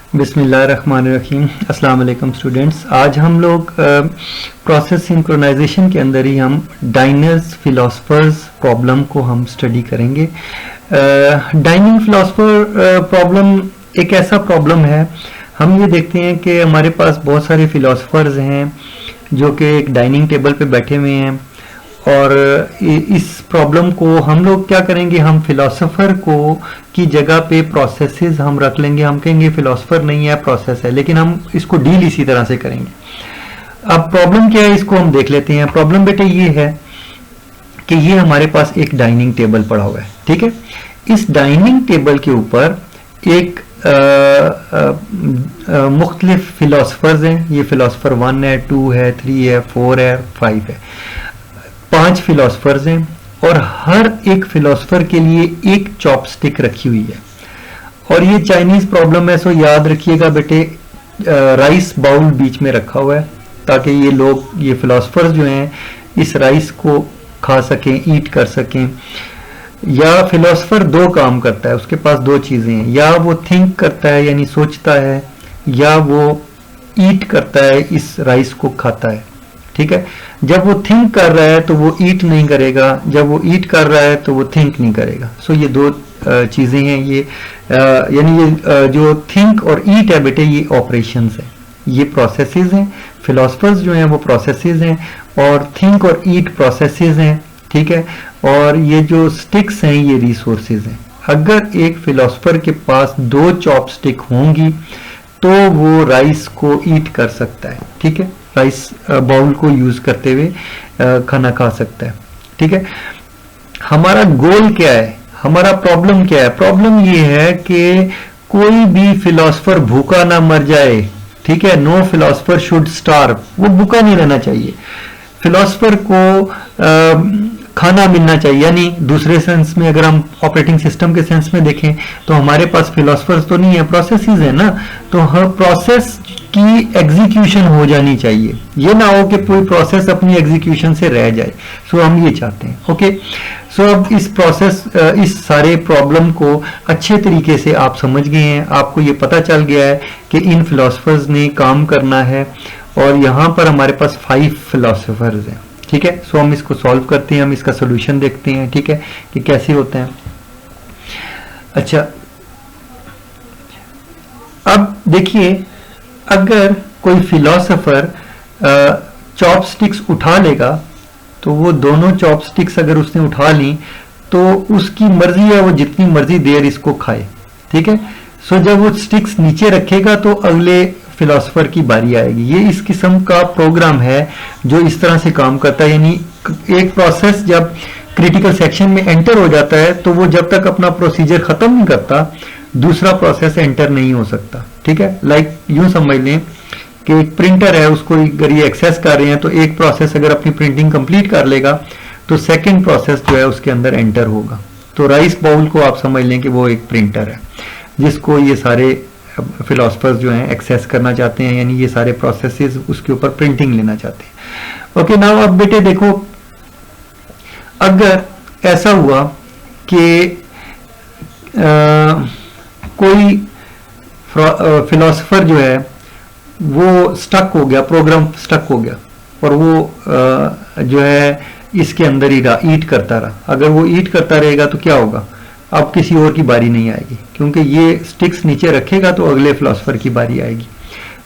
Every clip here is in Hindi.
बिस्मिल्लाहिर्रहमानिर्रहीम। अस्सलाम वालेकुम स्टूडेंट्स। आज हम लोग प्रोसेस सिंक्रोनाइजेशन के अंदर ही हम डाइनर्स फिलोसफर्स प्रॉब्लम को हम स्टडी करेंगे। डाइनिंग फिलोसफर प्रॉब्लम एक ऐसा प्रॉब्लम है, हम ये देखते हैं कि हमारे पास बहुत सारे फिलोसफर्स हैं जो कि एक डाइनिंग टेबल पे बैठे हुए हैं और इस प्रॉब्लम को हम लोग क्या करेंगे, हम फिलोसोफर को की जगह पे प्रोसेसेस हम रख लेंगे। हम कहेंगे फिलोसोफर नहीं है, प्रोसेस है, लेकिन हम इसको डील इसी तरह से करेंगे। अब प्रॉब्लम क्या है, इसको हम देख लेते हैं। प्रॉब्लम बेटे ये है कि ये हमारे पास एक डाइनिंग टेबल पड़ा हुआ है, ठीक है। इस डाइनिंग टेबल के ऊपर एक मुख्तलिफ फिलोसफर्स हैं। ये फिलोसफर 1 है, 2 है, 3 है, 4 है, 5 है। 5 फिलोसफर्स हैं और हर एक फिलोसफर के लिए एक चॉपस्टिक रखी हुई है। और ये चाइनीज प्रॉब्लम है, सो याद रखिएगा बेटे, राइस बाउल बीच में रखा हुआ है ताकि ये लोग, ये फिलोसफर्स जो हैं, इस राइस को खा सकें, ईट कर सकें। या फिलोसफर 2 काम करता है, उसके पास 2 चीजें हैं, या वो थिंक करता है यानी सोचता है, या वो ईट करता है, इस राइस को खाता है, ठीक है। जब वो थिंक कर रहा है तो वो ईट नहीं करेगा, जब वो ईट कर रहा है तो वो थिंक नहीं करेगा। सो ये 2 चीजें हैं। ये यानी ये जो थिंक और ईट है बेटे, ये ऑपरेशंस है, ये प्रोसेसेस हैं। फिलोसफर्स जो हैं वो प्रोसेसेस हैं और थिंक और ईट प्रोसेसेस हैं, ठीक है। और ये जो स्टिक्स हैं ये रिसोर्सेज हैं। अगर एक फिलोसफर के पास 2 चॉपस्टिक होंगी तो वो राइस को ईट कर सकता है, ठीक है, राइस बाउल को यूज करते हुए खाना खा सकता है, ठीक है। हमारा गोल क्या है, हमारा प्रॉब्लम क्या है? प्रॉब्लम ये है कि कोई भी फिलोसफर भूखा ना मर जाए, ठीक है। नो फिलोसफर शुड स्टार्व, वो भूखा नहीं रहना चाहिए। फिलोसफर को खाना मिलना चाहिए, यानी दूसरे सेंस में अगर हम ऑपरेटिंग सिस्टम के सेंस में देखें तो हमारे पास फिलोसफर्स तो नहीं है, प्रोसेसेस है ना, तो हर प्रोसेस की एग्जीक्यूशन हो जानी चाहिए। ये ना हो कि पूरी प्रोसेस अपनी एग्जीक्यूशन से रह जाए। सो हम ये चाहते हैं, ओके। सो अब इस प्रोसेस, इस सारे प्रॉब्लम को अच्छे तरीके से आप समझ गए हैं, आपको ये पता चल गया है कि इन फिलोसफर्स ने काम करना है और यहाँ पर हमारे पास 5 फिलोसफर्स हैं, ठीक है। सो हम इसको सॉल्व करते हैं, हम इसका सोल्यूशन देखते हैं, ठीक है, कि कैसे होते हैं। अच्छा, अब देखिए, अगर कोई फिलोसफर चॉपस्टिक्स उठा लेगा तो वो दोनों चॉपस्टिक्स अगर उसने उठा ली तो उसकी मर्जी है, वो जितनी मर्जी देर इसको खाए, ठीक है। सो जब वो स्टिक्स नीचे रखेगा तो अगले फिलोसफर की बारी आएगी। ये इस किस्म का प्रोग्राम है जो इस तरह से काम करता है। यानी एक प्रोसेस जब क्रिटिकल सेक्शन में एंटर हो जाता है तो वो जब तक अपना प्रोसीजर खत्म नहीं करता दूसरा प्रोसेस एंटर नहीं हो सकता, ठीक है। लाइक यूं समझ लें कि एक प्रिंटर है, उसको अगर ये एक्सेस कर रहे हैं तो एक प्रोसेस अगर अपनी प्रिंटिंग कंप्लीट कर लेगा तो सेकेंड प्रोसेस जो है उसके अंदर एंटर होगा। तो राइस बाउल को आप समझ लें कि वो एक प्रिंटर है जिसको ये सारे फिलोसफर्स जो हैं एक्सेस करना चाहते हैं, यानी ये सारे प्रोसेसेस उसके ऊपर प्रिंटिंग लेना चाहते हैं। ओके, नाउ अब बेटे देखो, अगर ऐसा हुआ कि कोई फिलोसफर जो है वो स्टक हो गया, प्रोग्राम स्टक हो गया और वो जो है इसके अंदर ही ईट करता रहा। अगर वो ईट करता रहेगा तो क्या होगा, अब किसी और की बारी नहीं आएगी, क्योंकि ये स्टिक्स नीचे रखेगा तो अगले फिलोसफर की बारी आएगी।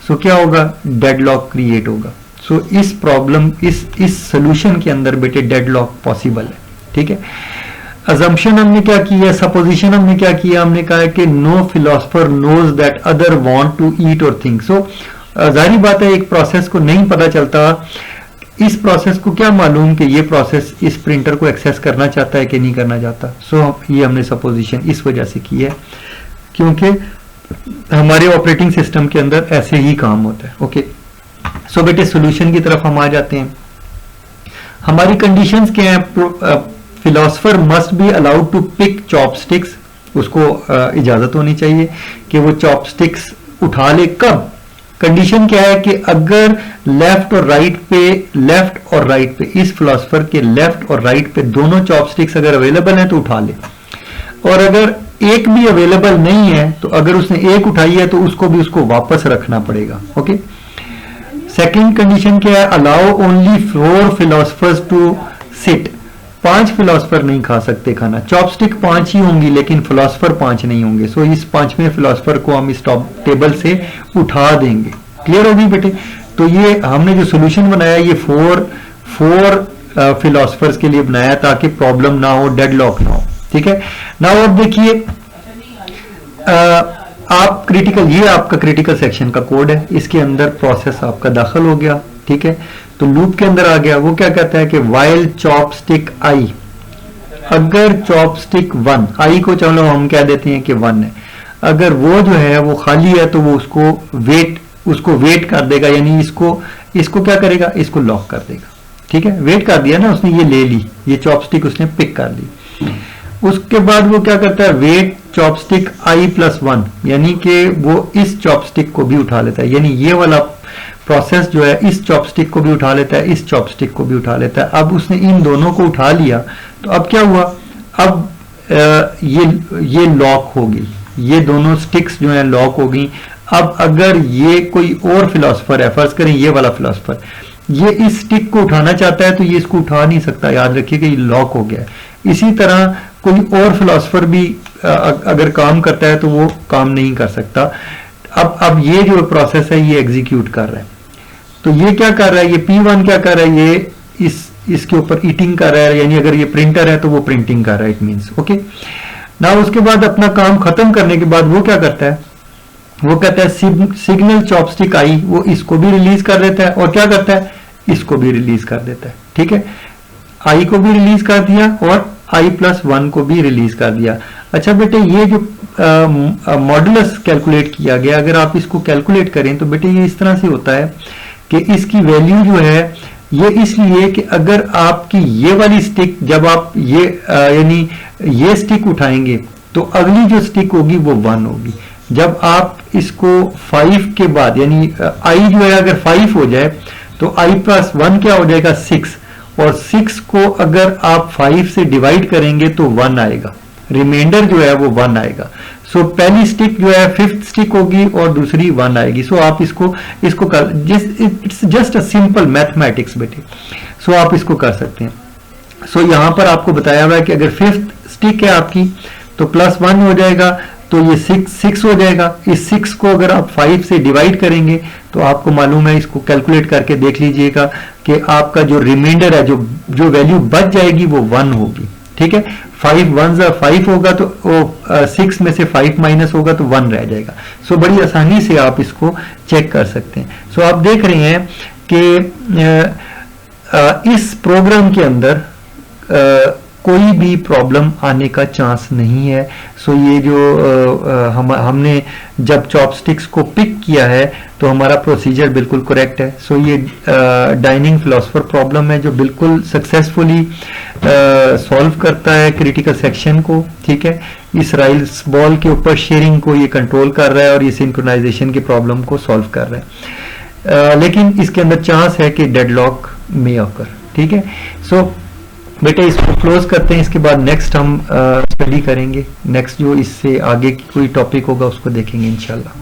सो क्या होगा, डेडलॉक क्रिएट होगा। सो इस प्रॉब्लम, इस सोल्यूशन के अंदर बेटे डेडलॉक पॉसिबल है, ठीक है। अजम्पशन हमने क्या किया, सपोजिशन हमने क्या किया, हमने कहा कि no philosopher knows that other want to eat और थिंक। सो जाहिर बात है एक प्रोसेस को नहीं पता चलता, इस प्रोसेस को क्या मालूम कि ये प्रोसेस इस प्रिंटर को एक्सेस करना चाहता है कि नहीं करना चाहता। सो ये हमने सपोजिशन इस वजह से की है क्योंकि हमारे ऑपरेटिंग सिस्टम के अंदर ऐसे ही काम होता है, ओके। सो बेटे सोल्यूशन की तरफ हम आ जाते हैं। हमारी कंडीशंस क्या हैं, philosopher must be allowed to pick chopsticks, उसको इजाजत होनी चाहिए कि वो चॉपस्टिक्स उठा ले। कब, कंडीशन क्या है कि अगर लेफ्ट और राइट पे इस फिलोसफर के लेफ्ट और राइट पे दोनों चॉपस्टिक्स अगर अवेलेबल हैं तो उठा ले, और अगर एक भी अवेलेबल नहीं है तो अगर उसने एक उठाई है तो उसको वापस रखना पड़ेगा। ओके, सेकंड कंडीशन क्या है, allow only 4 philosophers to sit. 5 philosopher नहीं खा सकते खाना, चॉपस्टिक 5 ही होंगी लेकिन फिलोसफर 5 नहीं होंगे। सो इस 5वें फिलोसफर को हम इस टॉप टेबल से उठा देंगे। क्लियर होगी बेटे? तो ये हमने जो सोल्यूशन बनाया ये 4 फिलोसफर्स के लिए बनाया ताकि प्रॉब्लम ना हो, डेडलॉक ना हो। ठीक है ना? और देखिए आप क्रिटिकल, ये आपका क्रिटिकल सेक्शन का कोड है, इसके अंदर प्रोसेस आपका दाखिल हो गया। ठीक है, तो लूप के अंदर आ गया। वो क्या कहता है कि वाइल चॉपस्टिक आई, अगर चॉपस्टिक 1, आई को चलो हम कह देते हैं कि 1 है, अगर वो जो है वो खाली है तो वो उसको वेट कर देगा, यानी इसको क्या करेगा, इसको लॉक कर देगा। ठीक है, वेट कर दिया ना उसने, ये ले ली, ये चॉपस्टिक उसने पिक कर ली। उसके बाद वो क्या करता है, वेट चॉपस्टिक i+1, यानी कि वो इस चॉपस्टिक को भी उठा लेता है, यानी ये वाला प्रोसेस जो है इस चॉपस्टिक को भी उठा लेता है, इस चॉपस्टिक को भी उठा लेता है। अब उसने इन दोनों को उठा लिया तो अब क्या हुआ, अब ये लॉक हो गई, ये दोनों स्टिक्स जो है लॉक हो गई। अब अगर ये कोई और फिलोसफर है, फर्ज करें ये वाला फिलोसफर, ये इस स्टिक को उठाना चाहता है तो ये इसको उठा नहीं सकता, याद रखिए कि ये लॉक हो गया है। इसी तरह कोई और फिलोसफर भी अगर काम करता है तो वो काम नहीं कर सकता। अब ये जो प्रोसेस है ये एग्जीक्यूट कर रहा है, तो ये क्या कर रहा है, ये P1 क्या कर रहा है, ये इसके ऊपर ईटिंग कर रहा है, यानी अगर ये प्रिंटर है तो वो प्रिंटिंग कर रहा है, इट मींस। ओके ना, उसके बाद अपना काम खत्म करने के बाद वो क्या करता है, वो कहता है सिग्नल चॉपस्टिक आई, वो इसको भी रिलीज कर देता है और क्या करता है, इसको भी रिलीज कर देता है। ठीक है, आई को भी रिलीज कर दिया और i+1 को भी रिलीज कर दिया। अच्छा बेटे, ये जो मॉडुलस कैलकुलेट किया गया, अगर आप इसको कैलकुलेट करें तो बेटे ये इस तरह से होता है कि इसकी वैल्यू जो है ये इसलिए कि अगर आपकी ये वाली स्टिक, जब आप ये यानी ये स्टिक उठाएंगे तो अगली जो स्टिक होगी वो 1 होगी। जब आप इसको 5 के बाद, यानी i जो है अगर 5 हो जाए तो i+1 क्या हो जाएगा, 6, और 6 को अगर आप 5 से डिवाइड करेंगे तो 1 आएगा, रिमाइंडर जो है वो 1 आएगा। सो पहली स्टिक जो है 5th स्टिक होगी और दूसरी 1 आएगी। सो आप इसको कर, it's just a simple mathematics बेटे। सो आप इसको कर सकते हैं। सो यहां पर आपको बताया हुआ है कि अगर 5th स्टिक है आपकी तो +1 हो जाएगा, तो ये 6 हो जाएगा। इस 6 को अगर आप 5 से डिवाइड करेंगे तो आपको मालूम है, इसको कैलकुलेट करके देख लीजिएगा कि आपका जो रिमाइंडर है, जो वैल्यू बच जाएगी वो 1 होगी। ठीक है, 5 1 5 होगा तो 6 में से 5 माइनस होगा तो 1 रह जाएगा। सो बड़ी आसानी से आप इसको चेक कर सकते हैं। सो आप देख रहे हैं कि इस प्रोग्राम के अंदर कोई भी प्रॉब्लम आने का चांस नहीं है। सो ये जो हमने जब चॉपस्टिक्स को पिक किया है तो हमारा प्रोसीजर बिल्कुल करेक्ट है। सो ये डाइनिंग फिलोसफर प्रॉब्लम है जो बिल्कुल सक्सेसफुली सॉल्व करता है क्रिटिकल सेक्शन को। ठीक है, इस राइल्स बॉल के ऊपर शेयरिंग को ये कंट्रोल कर रहा है और ये सिंक्रोनाइजेशन की प्रॉब्लम को सॉल्व कर रहा है, लेकिन इसके अंदर चांस है कि डेडलॉक में ऑकर। ठीक है, सो बेटे इसको क्लोज करते हैं, इसके बाद नेक्स्ट हम स्टडी करेंगे। नेक्स्ट जो इससे आगे की कोई टॉपिक होगा उसको देखेंगे इंशाल्लाह।